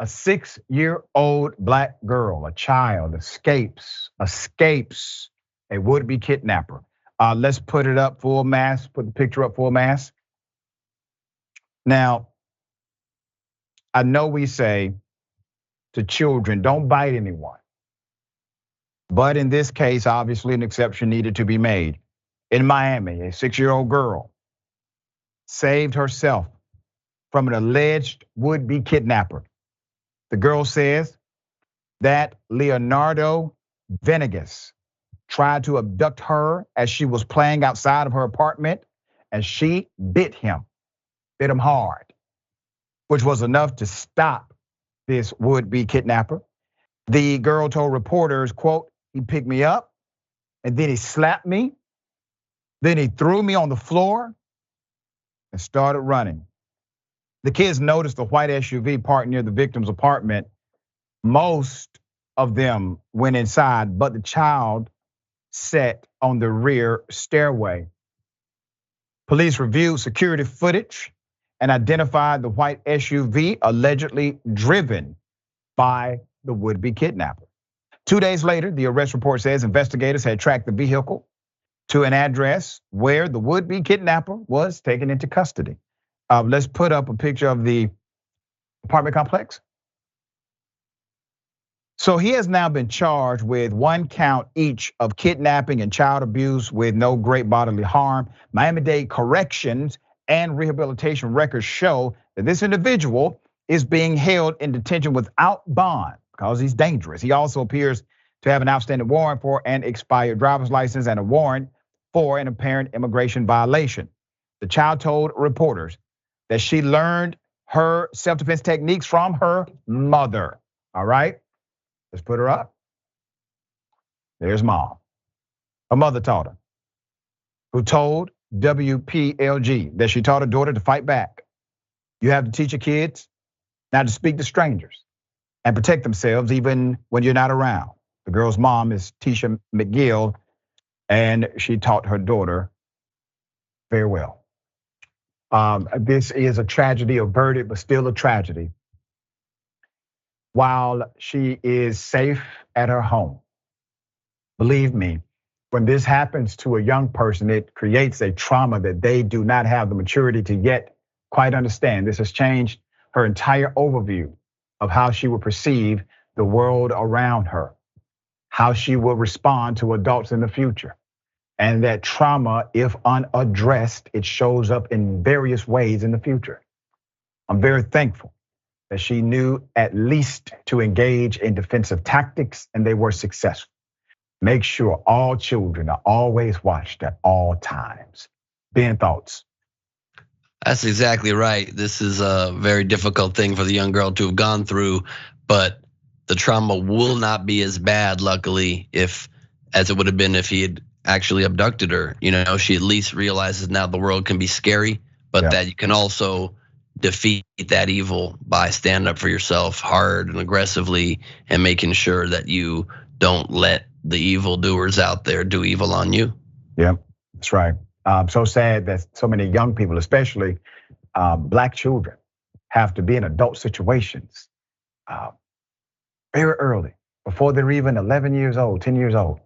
A 6-year-old black girl, a child, escapes a would-be kidnapper. Let's put it up full mass, put the picture up full mass. Now, I know we say to children, don't bite anyone. But in this case, obviously an exception needed to be made. In Miami, a 6-year-old girl saved herself from an alleged would-be kidnapper. The girl says that Leonardo Venegas tried to abduct her as she was playing outside of her apartment, and she bit him hard, which was enough to stop this would-be kidnapper. The girl told reporters, quote, he picked me up and then he slapped me. Then he threw me on the floor and started running. The kids noticed the white SUV parked near the victim's apartment. Most of them went inside, but the child sat on the rear stairway. Police reviewed security footage and identified the white SUV allegedly driven by the would-be kidnapper. 2 days later, the arrest report says investigators had tracked the vehicle to an address where the would-be kidnapper was taken into custody. Let's put up a picture of the apartment complex. So he has now been charged with 1 count each of kidnapping and child abuse with no great bodily harm. Miami-Dade corrections and rehabilitation records show that this individual is being held in detention without bond because he's dangerous. He also appears to have an outstanding warrant for an expired driver's license and a warrant for an apparent immigration violation. The child told reporters that she learned her self-defense techniques from her mother, all right? Let's put her up. There's mom. Her mother taught her, who told WPLG that she taught her daughter to fight back. You have to teach your kids not to speak to strangers and protect themselves even when you're not around. The girl's mom is Tisha McGill, and she taught her daughter very well. This is a tragedy averted, but still a tragedy. While she is safe at her home, believe me, when this happens to a young person, it creates a trauma that they do not have the maturity to yet quite understand. This has changed her entire overview of how she will perceive the world around her, how she will respond to adults in the future. And that trauma, if unaddressed, it shows up in various ways in the future. I'm very thankful that she knew at least to engage in defensive tactics, and they were successful. Make sure all children are always watched at all times. Ben, thoughts? That's exactly right. This is a very difficult thing for the young girl to have gone through, but the trauma will not be as bad, luckily, as it would have been if he had actually abducted her. You know, she at least realizes now the world can be scary, but that you can also defeat that evil by standing up for yourself hard and aggressively and making sure that you don't let the evildoers out there do evil on you. Yeah, that's right. So sad that so many young people, especially black children, have to be in adult situations very early, before they're even 11 years old, 10 years old.